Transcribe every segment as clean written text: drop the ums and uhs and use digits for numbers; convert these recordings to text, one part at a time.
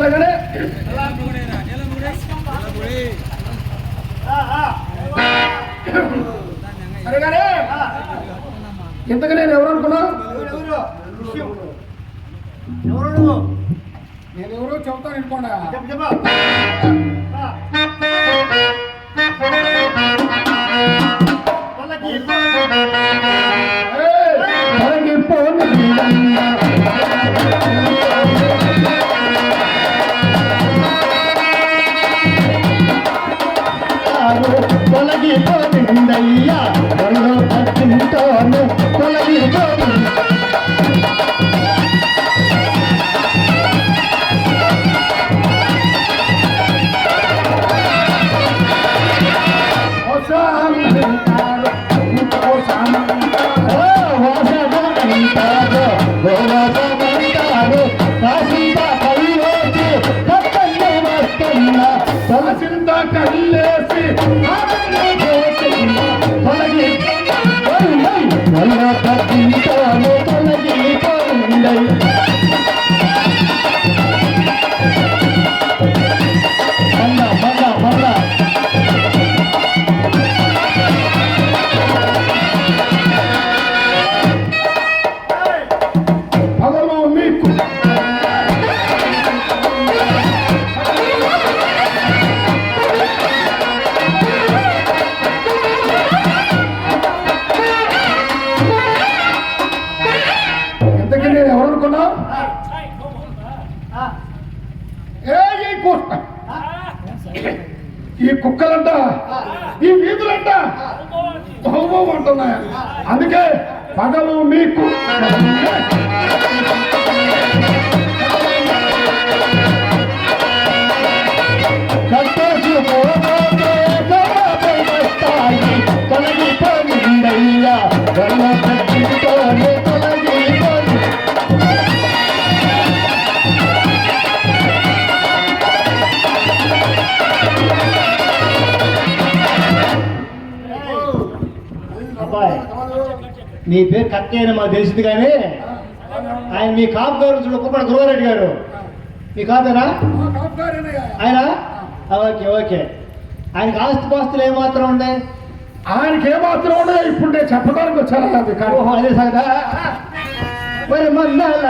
ఇంతలోగానే సరేగానే ఇంతగా నేను ఎవరు అనుకున్నా? నేను ఎవరో చెబుతాను అనుకోండి. తొలగిపోయిందయ్యా పట్టింటోను తొలగిపోయింది. కల్లేసి ఈ కుక్కలంట ఈ వీధులంట బహుబహు అంటున్నాయి. అందుకే పగలు మీకు తొలగిపోయిందయ్యా నీ పేరు కరెక్ట్ అయినా మాకు తెలిసింది. కానీ ఆయన మీ కాపు గారు కుప్పటి గురువారెడ్డి గారు మీ కాపేనా ఆయన? Okay okay. ఆయనకి ఆస్తి పాస్తులు ఏమాత్రం ఉండే? ఆయనకి ఏమాత్రం ఉండే ఇప్పుడు నేను చెప్పడానికి వచ్చాను. అదే సగదా మరి మందాల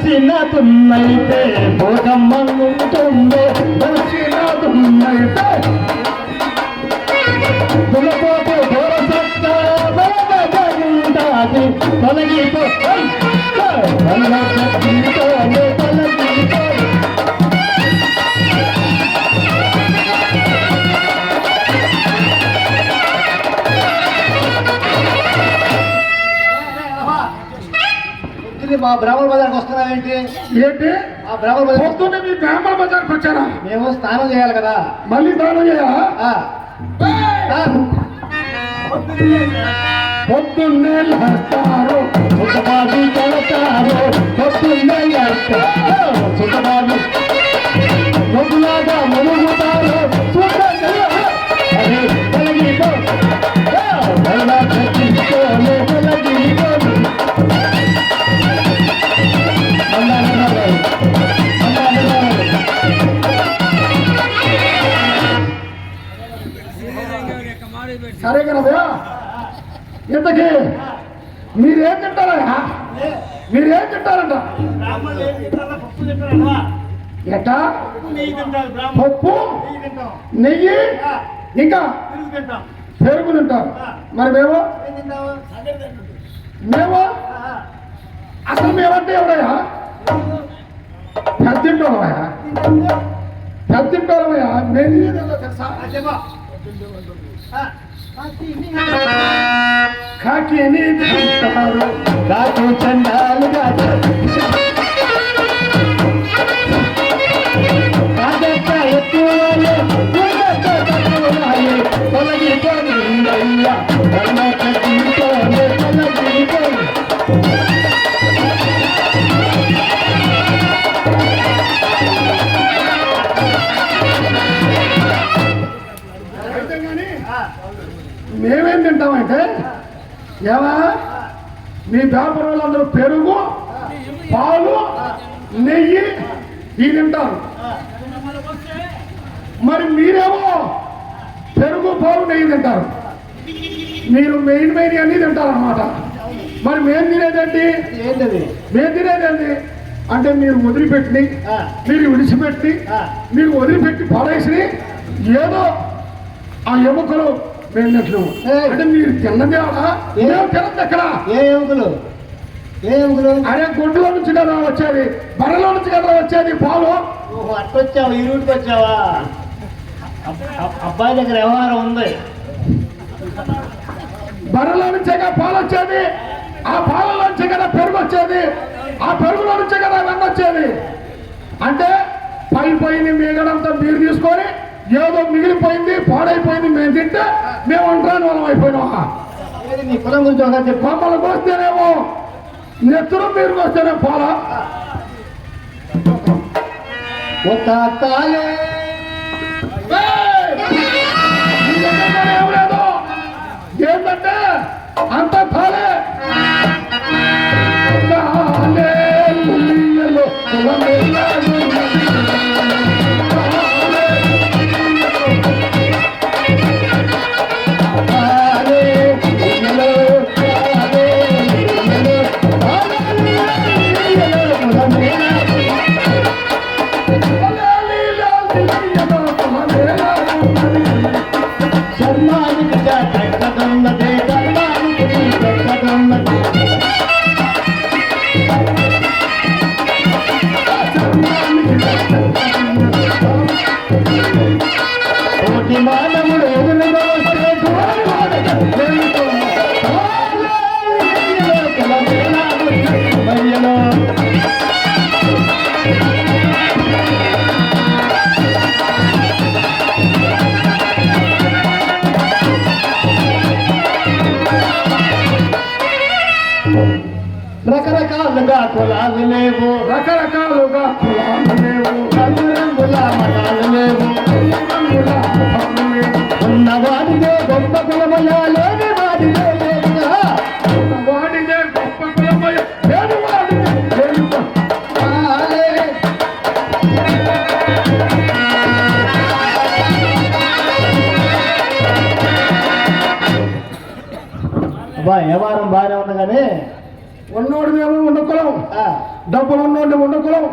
బలిసినదున్నైతే భోగమ్మంటుందో బలిసినదున్నైతే దులపోతే దూరసత్త బలగంటాది తొలగిపో మా బ్రాహ్మణ బజార్కి వస్తున్నావేంటి? ఏంటి ఆ బ్రాహ్మణ బజార్ వస్తుంటే మీ బ్రాహ్మణ బజార్కి వచ్చారా? మేము స్నానం చేయాలి కదా. మళ్ళీ స్నానం చేయాలా? పొద్దున్నే లేస్తారు సుఖబాబు కొడతారు పొద్దున్నే సుఖబాబు మొగులాగా మురుగుతారు తొలగిపో సరే కదా. ఇంతకీ మీరేం తింటారా? మీరేం తింటారంట? ఎట్టా? పప్పు నెయ్యి ఇంకా పెరుగు తింటారు. మరి మేము అసలు మేమంటే ఎవరయ్యా? పెద్దింటోళ్ళమయ్యా, పెద్దింటోళ్ళమయ్యా. నేను తెలుసా? కాకిని తింటారు కాకి చండాలుగా తింటామంటే ఏమా మీ వ్యాపారం వాళ్ళందరూ పెరుగు పాలు నెయ్యి ఇవి తింటారు. మరి మీరేమో పెరుగు పాలు నెయ్యి తింటారు. మీరు మెయిన్ అన్నీ తింటారు అన్నమాట. మరి మేము తినేదండి ఏంటది? మేము తినేదండి అంటే మీరు వదిలిపెట్టి మీరు విడిచిపెట్టి మీరు వదిలిపెట్టి పడేసి ఏదో ఆ ఎముకలు వెళ్ళినట్లు అంటే మీరు తిన్నది తిన్నది ఎక్కడ? ఏ ఎముకలు? ఏ ఎముకలు? అరే గుడ్లో నుంచి కదా వచ్చేది, బర్రెలో నుంచి కదా వచ్చేది పాలు. ఓహో అట్టొచ్చావు, ఈ రూట్కి వచ్చావా? అబ్బాయి దగ్గర వ్యవహారం ఉంది. బర్రెలో నుంచే కదా పాలు వచ్చేది, ఆ పాలలో నుంచే కదా పెరుగు వచ్చేది, ఆ పెరుగులో నుంచే కదా వెన్న వచ్చేది. అంటే పైపోయింది మిగడంతా మీరు తీసుకొని ఏదో మిగిలిపోయింది పాడైపోయింది మేము తింటే మేము అంటాను వాళ్ళం అయిపోయినామా? నీ కులం గురించి ఒక చెప్పు. మమ్మల్ని కోస్తేనేమో నెత్తురు, మీరు కోస్తేనే పాల. ఏం లేదు, ఏంటంటే అంత తాలే రకరకాలుగా కులాలు లేవు, రకరకాలుగా కులాలు లేవు, రంగురంగుల మతాలు లేవు, ఉన్నవాడిదే గొప్ప కులమయ్యా, లేని వాడిదే లేదుగా. వాడిదే గొప్ప కులమయ్య, లేని వాడిదే లేదుగా. అబ్బా వ్యవహారం బాగానే ఉంది కానీ ఉన్నోడిదేమో ఉన్న కులం, డబ్బులు ఉన్నోడి ఉన్న కులం,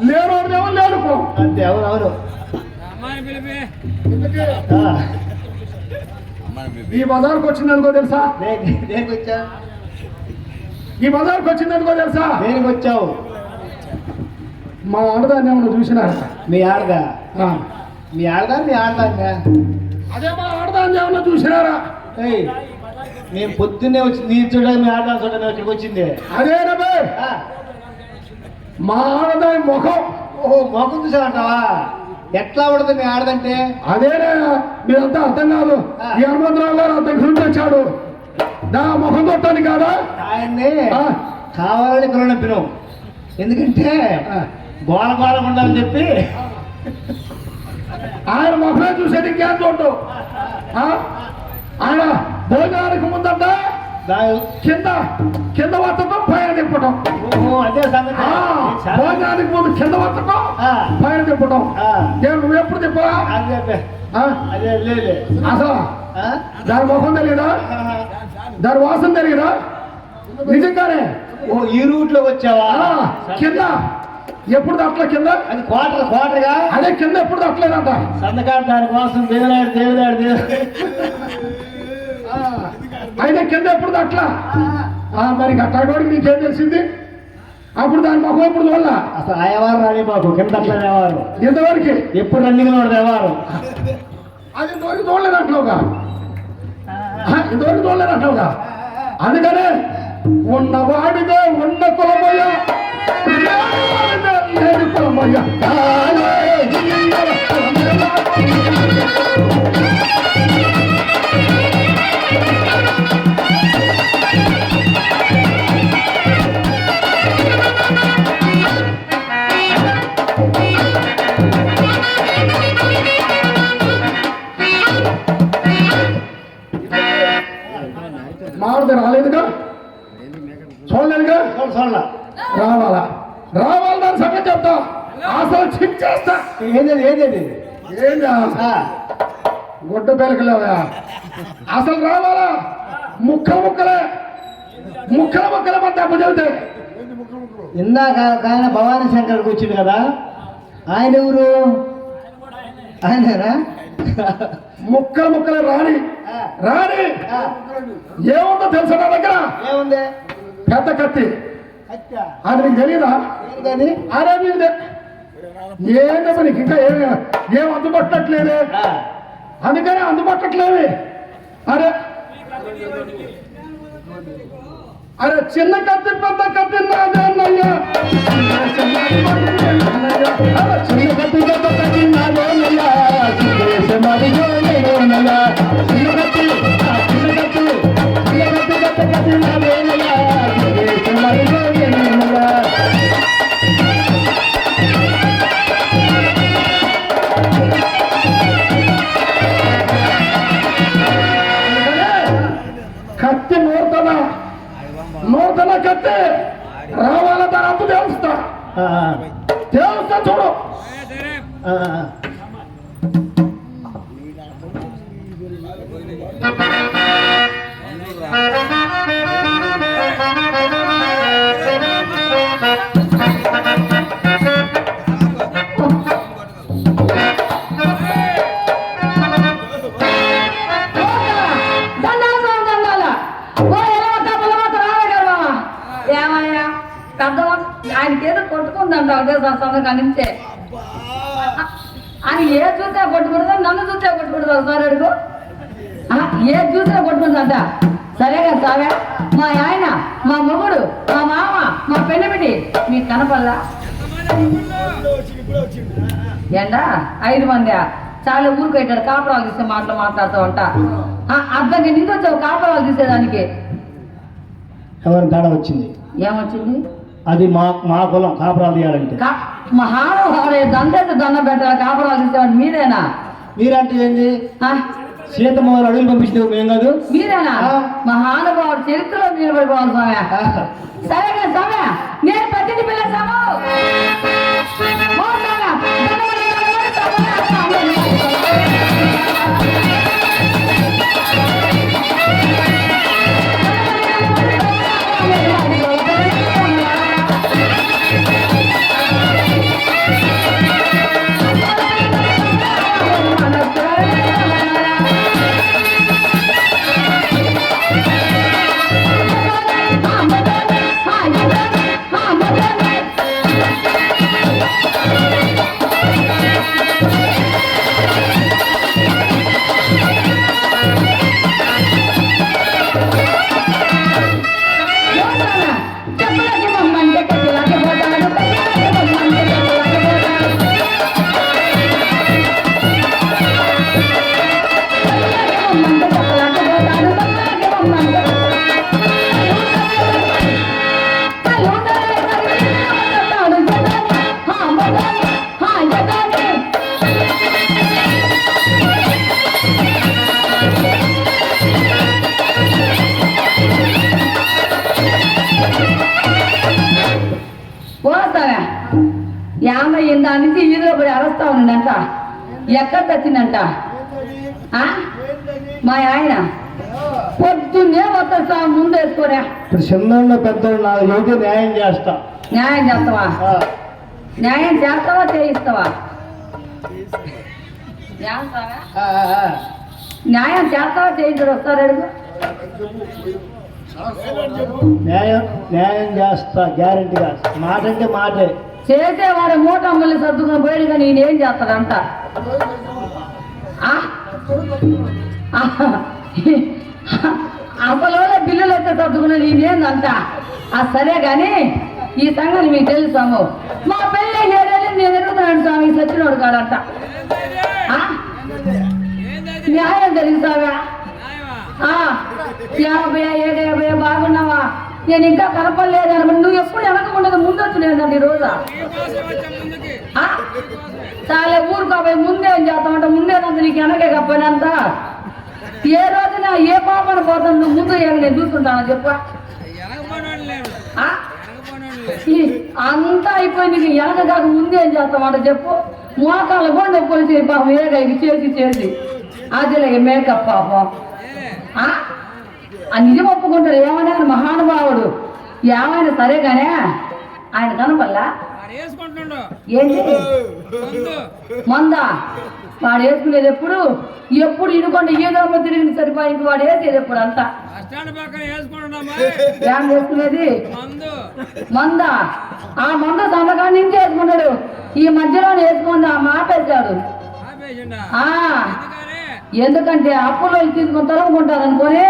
లేనోడిదేమో లేని కులం. అంతే. అవునవును. ఈ బజార్కి వచ్చిందనుకో తెలుసా? దేనికి వచ్చా? ఈ బజార్కి వచ్చిందనుకో తెలుసా? దేనికి వచ్చావు? మా ఆడదాన్ని ఏమన్నా చూసినారా? మీ ఆడదా? మీ ఆడదా? మీ ఆడదాన్నే? అదే మా ఆడదాన్ని ఏమన్నా చూసినారా? మేము పొద్దున్నే వచ్చి నీ చూడ మీ ఆడదా చూడ ఇక్కడికి వచ్చింది. అదే రబే మా ఆడదాని ముఖం. ఓహో ముఖం చూసావంటావా? ఎట్లా ఉండదు మీ ఆడదంటే? అదేనే మీరంతా అర్థం కాదు. ఈ హనుమంతరావు గారు అంత గురించి వచ్చాడు నా ముఖం కొట్టాను కాదా? ఆయన్ని కావాలని కొనపినాం, ఎందుకంటే గోడ గోడ ఉండాలని చెప్పి. ఆయన ముఖమే చూసేది ఇంకేం చూడు. ఆయన భోజనానికి ముందంట కింద కింద వత్తటం పైన తిప్పటం. అదే సంగతి. భోజనానికి ముందు కింద వత్తటం పైన తిప్పటం. నువ్వు ఎప్పుడు తిప్పరా? అదే లేదు అసలు దాని ముఖం తెలియదా? దాని వాసన తెలియదా? నిజంగానే ఈ రూట్ లో వచ్చావా? కింద ఎప్పుడు అట్లా కింద అది క్వార్టర్గా అదే కింద ఎప్పుడు అట్లేదంట. సందకాడు దానికోసం దేవుడాడు దేవుడాడు అయితే కింద ఎప్పుడు అట్లా మరి అట్లాంటి నీకేం తెలిసింది? అప్పుడు దాని ముఖం ఎప్పుడు చూడాల? అసలు ఆయవారు రాని మాకు కింద అట్లా దేవారు ఇంతవరకు ఎప్పుడు రన్నింగ్ లో దేవారు. అది ఇంతవరకు చూడలేదు అంటున్నావుగా, ఇంతవరకు చూడలేదు అంటున్నావుగా. అందుకనే ఉన్నవాడిదే ఉన్న కులమయ్య, లేని కులమయ్య. సంగతి చెప్తా అసలు చెక్ చేస్తా. ఏంటది ఏంటది? ఏంటా గుడ్డ పెరకలేవా? అసలు రావాలా ముక్కలే మన దెబ్బ చెబితే. ఇందాక ఆయన భవానీ శంకర్కి వచ్చింది కదా, ఆయన ఎవరు? ఆయనరా? ముక్కలే రాని ఏముందో తెలుసా నా దగ్గర? ఏముంది? పెద్ద కత్తి. అది నీకు తెలీదా? అరే నీదే ఏంటో నీకు ఇంకా ఏం అందుబట్టట్లేదే, అందుకని అందుబట్టట్లేవి. అరే చిన్న కత్తి పెద్ద కత్తి నాదే అన్నయ్యా, చిన్న కత్తి పెద్ద కత్తి నాదే అన్నయ్యా, కత్తి నూతన కత్తి రావాల తర్వాత తెలుస్తా చూడు. ఆయనకేదో కొట్టుకుందంట ఒకటే సంవత్సరం నుంచే. ఆయన ఏ చూసా కొట్టుకుంటుందా, నన్ను చూసా కొట్టుకుంటుందా? ఒకసారి అడుగు. ఏ చూసా కొట్టుకుంటుందంట. సరేగా సావే, మా ఆయన, మా మొగుడు, మా మామ, మా పెళ్ళిమిటి మీకు కనపల్లా? ఏంటా 5 మంది చాలా ఊరికి పెట్టాడు. కాపురాలు తీసే మాట్లాడుతూ ఉంటా. అర్థంగా నింది వచ్చావు కాపురాలు తీసేదానికి. ఎవరి తేడా వచ్చింది? ఏమొచ్చింది? అది మా కులం కాపురాలు తీయాలంటే. మహానుభావుడే దండేసి దండం పెట్టాలి. కాపురాలు తీసేవాడు మీరేనా? మీరంటే ఏంది? సీతమ్మ వారు అడుగులు పంపించినవి మేము కాదు. మీరేనా? మహానుభావుడు చరిత్రలో నిలబడిపోవాలి స్వామి. సరేగా స్వామి, నేను పద్దెని పిల్లసాము. యాభై దాని నుంచి ఈదులో పడి అరస్తా ఉందంట. ఎక్కడ తెచ్చిందంట? మా ఆయన పొద్దున్నే వస్తా ముందు వేసుకోరా. ఇప్పుడు చిన్న పెద్దలు నా యోగి న్యాయం చేస్తా. న్యాయం చేస్తావా? న్యాయం చేస్తావా చేయిస్తావా? న్యాయం చేస్తావా చేయించరు? వస్తారు అడుగు. న్యాయం చేస్తా గ్యారెంటీగా. మాట అంటే మాటే. చేసేవాడు మూట అమ్మల్ని సర్దుకుని పోయాడు కానీ నేనేం చేస్తాడంట. అసలు బిల్లులు వస్తే సర్దుకుని నేనేందంట. సరే కానీ ఈ సంగతి మీకు తెలుసాము. మా పెళ్ళి 7 ఏళ్ళు నేను ఎరుగుతున్నాను స్వామి. సచ్చినోడు కాడంట. న్యాయం తెలుసావా? 50 బాగున్నావా? నేను ఇంకా కనపడలేదు అనమాట. నువ్వు ఎప్పుడు వెనకకుండా ముందొచ్చు లేదండి ఈ రోజు. చాలా ఊరుకోపోయి ముందే ఏం చేస్తామంట. ముందేనంత నీకు వెనకే కప్పోయినంత. ఏ రోజున ఏ పాపను పోతాను నువ్వు ముందు నేను చూసుకుంటాను చెప్ప. అంతా అయిపోయింది. నీకు వెనక కాక ముందే ఏం చేస్తామంట చెప్పు. మోకాళ్ళ కూడా నొప్పులు చేయి పాపం ఏగా ఇవి చేసి అదిలే మేకప్ పాపం. ఆ నిజం ఒప్పుకుంటాడు. ఏమన్నా మహానుభావుడు ఏమైనా సరే కానీ ఆయన కనపల్లా ఏంటి మందా వాడు వేసుకునేది ఎప్పుడు ఇనుకోండి ఈగమ్మ తిరిగి సరిపోయి ఇంక వాడు వేసేది ఎప్పుడు అంతా ఏం వేసుకునేది మందా. ఆ మంద సంతకాన్ని నుంచి వేసుకుంటాడు. ఈ మధ్యలో వేసుకుంది ఆ మాపేశాడు. ఎందుకంటే అప్పులో తీసుకుని తరుముకుంటారు అనుకోని.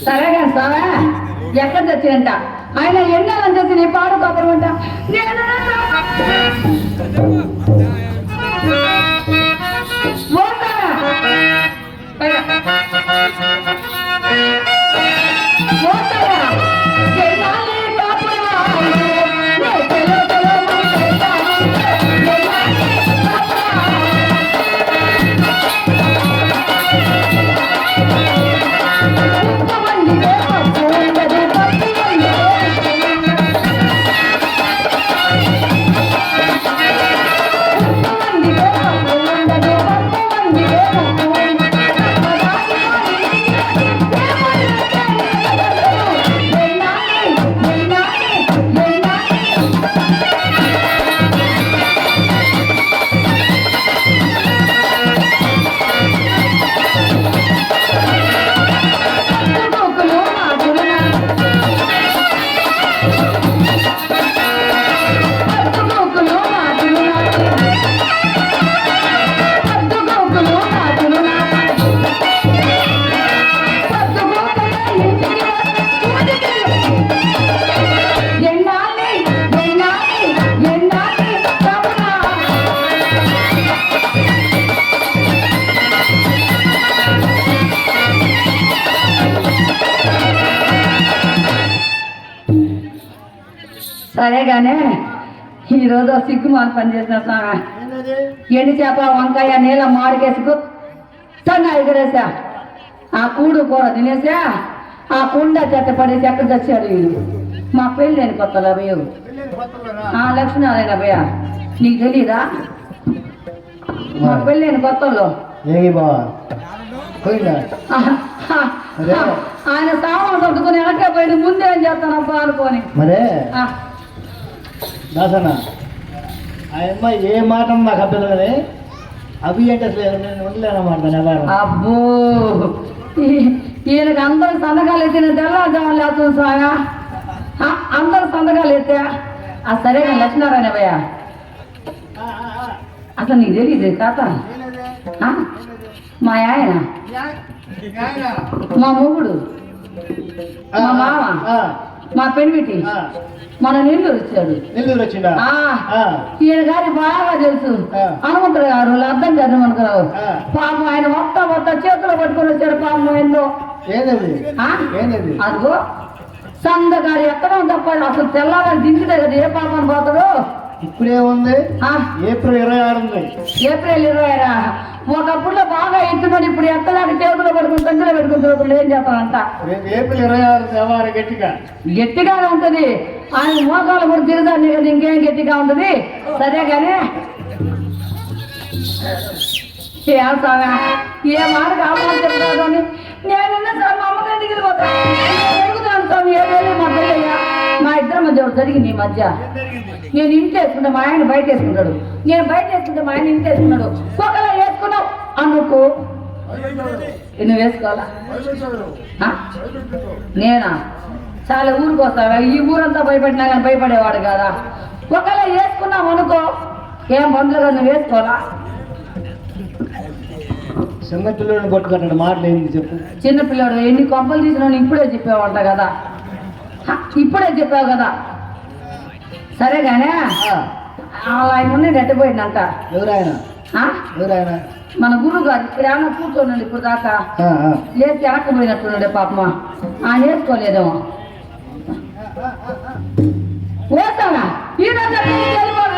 సరే కానీ సారా ఎక్కడ తెచ్చేయంట ఆయన ఎన్నాలని చెప్పి నీ పాడు కప్పరమంట. సరేగానే ఈరోజు సిగ్గుమాల పని చేసిన స్వామి. ఎండి చేప వంకాయ నీళ్ళ మాడికేసుకు తన ఎగరేసా. ఆ కూడు కూర తినేసా. ఆ కుండ చెత్త పడేసి ఎక్కడ తెచ్చాడు వీడు. మా పెళ్ళి లేని కొత్తలో పోయావు లక్ష్మీనారాయణ భయ్య నీకు తెలీదా? మా పెళ్ళి లేని కొత్తలో ఆయన సామాన్ సర్దుకుని వెనకే పోయి ముందే ఏం చేస్తానబ్బా అనుకోని. మరే దాసన్న ఆయమ్మ ఏ మాట నాకు అర్థం కానీ అవి అంటే అసలు నేను ఉండలేనమాట. అబ్బో ఈయనకి అందరు సంతకాలు ఎత్తిన తెల్లవారుజామున లేస్తుంది సాగా. అందరు సంతకాలు ఎత్తా. సరే లక్ష్మీనారాయణ భయ్య అసలు నీకు తెలియదు కాత. మా ఆయన మా మొగుడు మా మామ మా పెళ్ళిటి మన నెల్లూరు వచ్చాడు. నెల్లూరు వచ్చిందా? ఈయన గారి బాగా తెలుసు. హనుమంతుడు గారు అర్థం చేద్దాం అనుకున్నావు. పాపం ఆయన మొత్తం చేతులు పట్టుకొని వచ్చాడు. పాపం ఏందో అదిగో సంద గారి ఎక్కడో తప్ప అసలు తెల్లవారు దించితే కదా ఏ పాపని పోతాడు. ఇప్పుడేముంది ఏప్రిల్ 26 ఉంది. ఏప్రిల్ 26 ఒకప్పుడు బాగా ఎత్తున్నాడు. ఇప్పుడు ఎత్తలాగా చేతులు పడుకుని కంచెలు పెట్టుకుని ఏం చేస్తానంట. ఏప్రిల్ 26 గట్టిగానే ఉంటది. ఆయన మోకాలు కూడా తిరుగుతాను కదా ఇంకేం గట్టిగా ఉంటుంది. సరే కానీ ఏ మాట కావాలి చెప్తాను కానీ నేనున్నా సార్ మా అమ్మగారి దగ్గర పోతాను. ఎరుగుతాను స్వామి ఏదేలే మా పెళ్ళయ్యా. మా ఇద్దరి మధ్య జరిగింది ఈ మధ్య. నేను ఇంట్లో వేసుకుంటే మా ఆయన బయట వేసుకుంటాడు. నేను బయట వేసుకుంటే మా ఆయన ఇంట్లో వేసుకున్నాడు. ఒకలా వేసుకున్నావు అనుకో నువ్వు వేసుకోవాలా? నేనా చాలా ఊరికొస్తావా? ఈ ఊరంతా భయపడినా కానీ భయపడేవాడు కదా. ఒకవేళ వేసుకున్నావు అనుకో ఏం బంధువులుగా నువ్వు వేసుకోవాలా? చిన్నపిల్లడు పట్టుకుంటాడు మాటలు ఏంటి చెప్పు. చిన్నపిల్లడు ఎన్ని కొంపలు తీసినా ఇప్పుడే చెప్పావంట కదా. ఇప్పుడే చెప్పావు కదా. సరే కానీ ఆయన ఉండి నెట్టపోయిందంట. ఎవరాయన? మన గురువు గారు ఇక్కడ ఏమన్నా కూర్చోండి ఇప్పుడు దాకా లేచి వెనక్కిపోయినట్టున్నాడే పాపమా. ఆయన వేసుకోలేదేమో. వేస్తానా ఈరోజు వెళ్ళిపోదు.